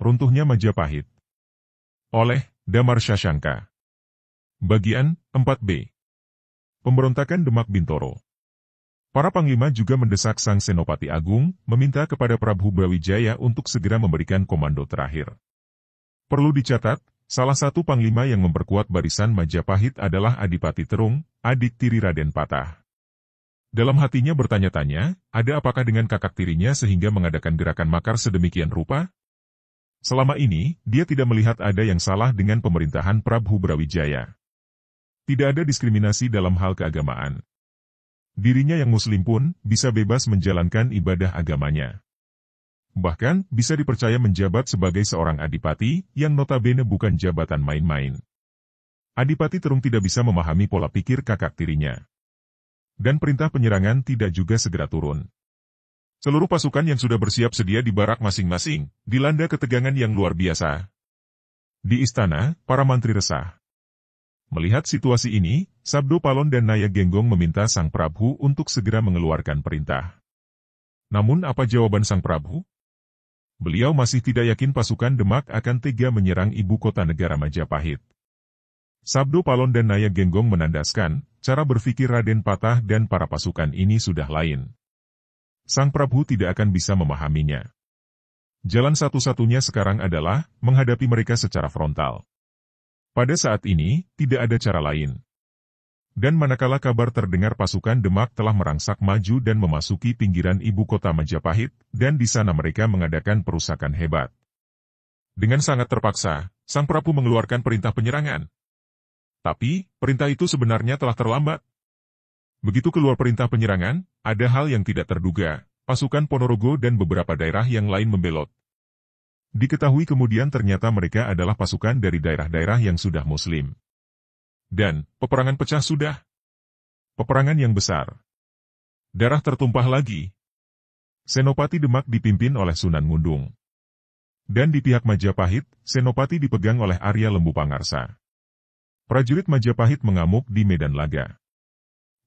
Runtuhnya Majapahit. Oleh Damar Shashanka. Bagian 4b. Pemberontakan Demak Bintoro. Para panglima juga mendesak Sang Senopati Agung, meminta kepada Prabu Brawijaya untuk segera memberikan komando terakhir. Perlu dicatat, salah satu panglima yang memperkuat barisan Majapahit adalah Adipati Terung, adik tiri Raden Patah. Dalam hatinya bertanya-tanya, ada apakah dengan kakak tirinya sehingga mengadakan gerakan makar sedemikian rupa? Selama ini, dia tidak melihat ada yang salah dengan pemerintahan Prabu Brawijaya. Tidak ada diskriminasi dalam hal keagamaan. Dirinya yang muslim pun bisa bebas menjalankan ibadah agamanya. Bahkan, bisa dipercaya menjabat sebagai seorang adipati, yang notabene bukan jabatan main-main. Adipati Terung tidak bisa memahami pola pikir kakak tirinya. Dan perintah penyerangan tidak juga segera turun. Seluruh pasukan yang sudah bersiap sedia di barak masing-masing, dilanda ketegangan yang luar biasa. Di istana, para mantri resah. Melihat situasi ini, Sabdo Palon dan Naya Genggong meminta Sang Prabu untuk segera mengeluarkan perintah. Namun apa jawaban Sang Prabu? Beliau masih tidak yakin pasukan Demak akan tega menyerang ibu kota negara Majapahit. Sabdo Palon dan Naya Genggong menandaskan, cara berpikir Raden Patah dan para pasukan ini sudah lain. Sang Prabu tidak akan bisa memahaminya. Jalan satu-satunya sekarang adalah menghadapi mereka secara frontal. Pada saat ini, tidak ada cara lain. Dan manakala kabar terdengar pasukan Demak telah merangsak maju dan memasuki pinggiran ibu kota Majapahit, dan di sana mereka mengadakan perusakan hebat. Dengan sangat terpaksa, Sang Prabu mengeluarkan perintah penyerangan. Tapi, perintah itu sebenarnya telah terlambat. Begitu keluar perintah penyerangan, ada hal yang tidak terduga, pasukan Ponorogo dan beberapa daerah yang lain membelot. Diketahui kemudian ternyata mereka adalah pasukan dari daerah-daerah yang sudah muslim. Dan, peperangan pecah sudah. Peperangan yang besar. Darah tertumpah lagi. Senopati Demak dipimpin oleh Sunan Ngundung. Dan di pihak Majapahit, Senopati dipegang oleh Arya Lembu Pangarsa. Prajurit Majapahit mengamuk di medan laga.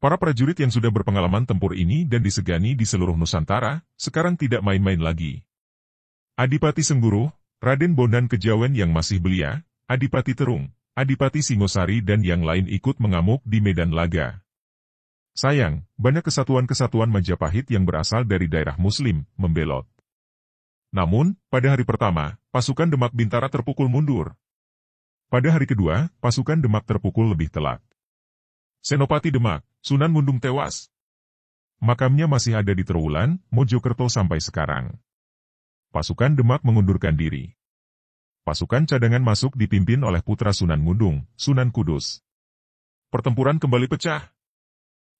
Para prajurit yang sudah berpengalaman tempur ini dan disegani di seluruh Nusantara, sekarang tidak main-main lagi. Adipati Sengguruh, Raden Bondan Kejawen yang masih belia, Adipati Terung, Adipati Singosari dan yang lain ikut mengamuk di medan laga. Sayang, banyak kesatuan-kesatuan Majapahit yang berasal dari daerah Muslim, membelot. Namun, pada hari pertama, pasukan Demak Bintara terpukul mundur. Pada hari kedua, pasukan Demak terpukul lebih telat. Senopati Demak, Sunan Ngundung tewas. Makamnya masih ada di Trowulan, Mojokerto sampai sekarang. Pasukan Demak mengundurkan diri. Pasukan cadangan masuk dipimpin oleh putra Sunan Ngundung, Sunan Kudus. Pertempuran kembali pecah.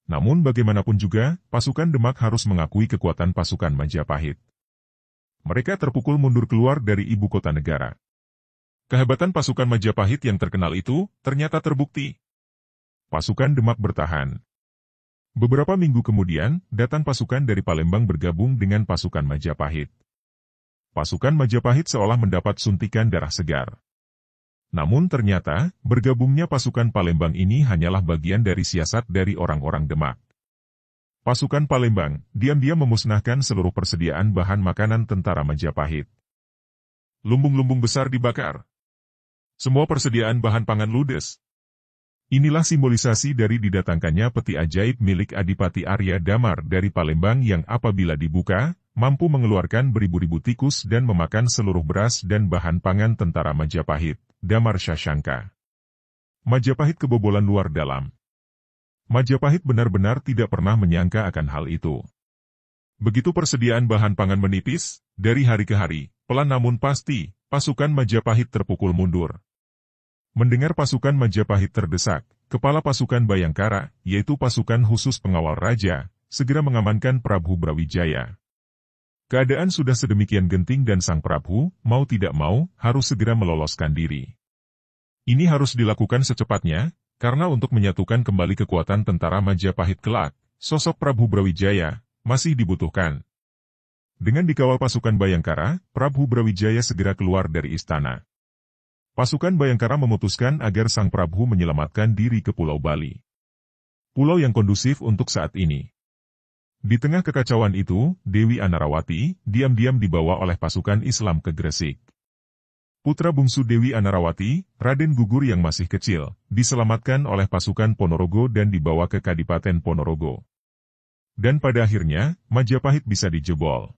Namun bagaimanapun juga, pasukan Demak harus mengakui kekuatan pasukan Majapahit. Mereka terpukul mundur keluar dari ibu kota negara. Kehebatan pasukan Majapahit yang terkenal itu, ternyata terbukti. Pasukan Demak bertahan. Beberapa minggu kemudian, datang pasukan dari Palembang bergabung dengan pasukan Majapahit. Pasukan Majapahit seolah mendapat suntikan darah segar. Namun ternyata, bergabungnya pasukan Palembang ini hanyalah bagian dari siasat dari orang-orang Demak. Pasukan Palembang, diam-diam memusnahkan seluruh persediaan bahan makanan tentara Majapahit. Lumbung-lumbung besar dibakar. Semua persediaan bahan pangan ludes. Inilah simbolisasi dari didatangkannya peti ajaib milik Adipati Arya Damar dari Palembang yang apabila dibuka, mampu mengeluarkan beribu-ribu tikus dan memakan seluruh beras dan bahan pangan tentara Majapahit, Damar Shashanka. Majapahit kebobolan luar dalam. Majapahit benar-benar tidak pernah menyangka akan hal itu. Begitu persediaan bahan pangan menipis, dari hari ke hari, pelan namun pasti, pasukan Majapahit terpukul mundur. Mendengar pasukan Majapahit terdesak, kepala pasukan Bayangkara, yaitu pasukan khusus pengawal raja, segera mengamankan Prabu Brawijaya. Keadaan sudah sedemikian genting dan Sang Prabu, mau tidak mau, harus segera meloloskan diri. Ini harus dilakukan secepatnya, karena untuk menyatukan kembali kekuatan tentara Majapahit kelak, sosok Prabu Brawijaya masih dibutuhkan. Dengan dikawal pasukan Bayangkara, Prabu Brawijaya segera keluar dari istana. Pasukan Bayangkara memutuskan agar Sang Prabu menyelamatkan diri ke Pulau Bali. Pulau yang kondusif untuk saat ini. Di tengah kekacauan itu, Dewi Anarawati diam-diam dibawa oleh pasukan Islam ke Gresik. Putra bungsu Dewi Anarawati, Raden Gugur yang masih kecil, diselamatkan oleh pasukan Ponorogo dan dibawa ke Kadipaten Ponorogo. Dan pada akhirnya, Majapahit bisa dijebol.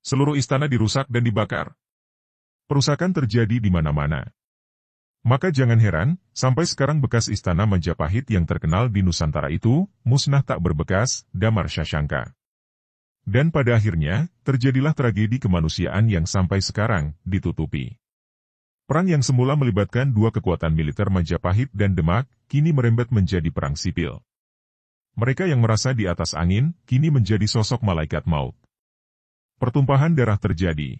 Seluruh istana dirusak dan dibakar. Perusakan terjadi di mana-mana. Maka jangan heran, sampai sekarang bekas istana Majapahit yang terkenal di Nusantara itu, musnah tak berbekas, damar Shashanka. Dan pada akhirnya, terjadilah tragedi kemanusiaan yang sampai sekarang ditutupi. Perang yang semula melibatkan dua kekuatan militer Majapahit dan Demak, kini merembet menjadi perang sipil. Mereka yang merasa di atas angin, kini menjadi sosok malaikat maut. Pertumpahan darah terjadi.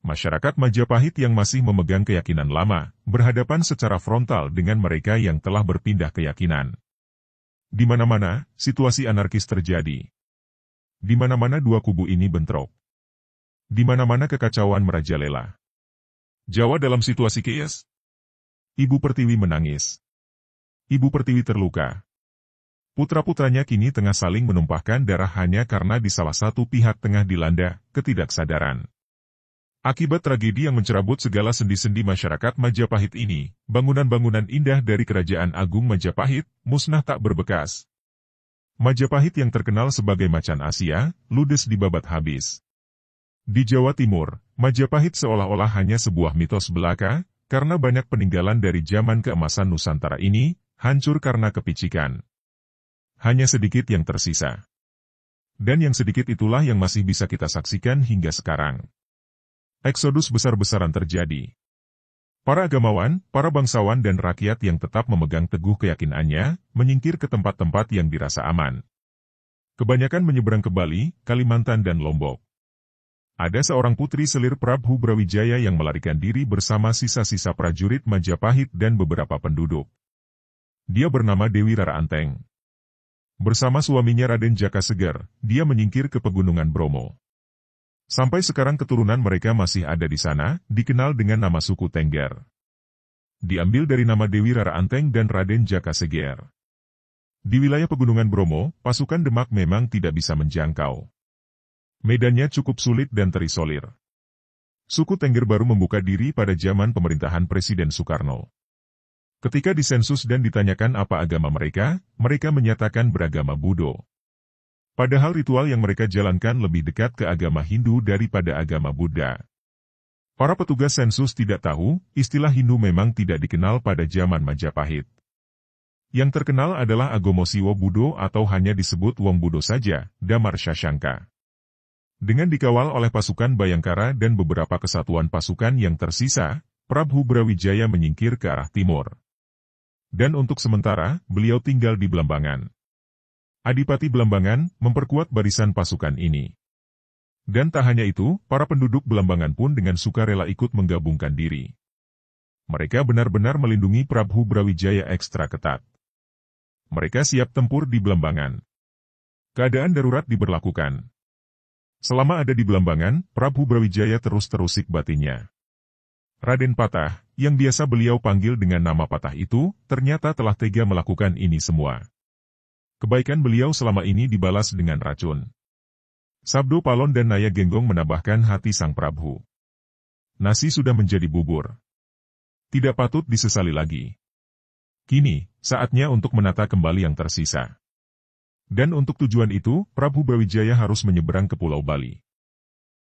Masyarakat Majapahit yang masih memegang keyakinan lama, berhadapan secara frontal dengan mereka yang telah berpindah keyakinan. Di mana-mana, situasi anarkis terjadi. Di mana-mana dua kubu ini bentrok. Di mana-mana kekacauan merajalela. Jawa dalam situasi chaos. Ibu Pertiwi menangis. Ibu Pertiwi terluka. Putra-putranya kini tengah saling menumpahkan darah hanya karena di salah satu pihak tengah dilanda ketidaksadaran. Akibat tragedi yang mencerabut segala sendi-sendi masyarakat Majapahit ini, bangunan-bangunan indah dari Kerajaan Agung Majapahit musnah tak berbekas. Majapahit yang terkenal sebagai macan Asia, ludes dibabat habis. Di Jawa Timur, Majapahit seolah-olah hanya sebuah mitos belaka, karena banyak peninggalan dari zaman keemasan Nusantara ini, hancur karena kepicikan. Hanya sedikit yang tersisa. Dan yang sedikit itulah yang masih bisa kita saksikan hingga sekarang. Eksodus besar-besaran terjadi. Para agamawan, para bangsawan dan rakyat yang tetap memegang teguh keyakinannya, menyingkir ke tempat-tempat yang dirasa aman. Kebanyakan menyeberang ke Bali, Kalimantan dan Lombok. Ada seorang putri selir Prabu Brawijaya yang melarikan diri bersama sisa-sisa prajurit Majapahit dan beberapa penduduk. Dia bernama Dewi Rara Anteng. Bersama suaminya Raden Jaka Seger, dia menyingkir ke Pegunungan Bromo. Sampai sekarang keturunan mereka masih ada di sana, dikenal dengan nama suku Tengger. Diambil dari nama Dewi Rara Anteng dan Raden Jaka Seger. Di wilayah Pegunungan Bromo, pasukan Demak memang tidak bisa menjangkau. Medannya cukup sulit dan terisolir. Suku Tengger baru membuka diri pada zaman pemerintahan Presiden Soekarno. Ketika disensus dan ditanyakan apa agama mereka menyatakan beragama Buddha. Padahal ritual yang mereka jalankan lebih dekat ke agama Hindu daripada agama Buddha. Para petugas sensus tidak tahu, istilah Hindu memang tidak dikenal pada zaman Majapahit. Yang terkenal adalah Agomo Siwo Buddha atau hanya disebut Wong Buddha saja, damar Shashanka. Dengan dikawal oleh pasukan Bayangkara dan beberapa kesatuan pasukan yang tersisa, Prabu Brawijaya menyingkir ke arah timur. Dan untuk sementara, beliau tinggal di Belambangan. Adipati Belambangan memperkuat barisan pasukan ini. Dan tak hanya itu, para penduduk Belambangan pun dengan sukarela ikut menggabungkan diri. Mereka benar-benar melindungi Prabu Brawijaya ekstra ketat. Mereka siap tempur di Belambangan. Keadaan darurat diberlakukan. Selama ada di Belambangan, Prabu Brawijaya terus terusik batinnya. Raden Patah, yang biasa beliau panggil dengan nama Patah itu, ternyata telah tega melakukan ini semua. Kebaikan beliau selama ini dibalas dengan racun. Sabdo Palon dan Naya Genggong menambahkan hati sang Prabu. Nasi sudah menjadi bubur. Tidak patut disesali lagi. Kini, saatnya untuk menata kembali yang tersisa. Dan untuk tujuan itu, Prabu Brawijaya harus menyeberang ke Pulau Bali.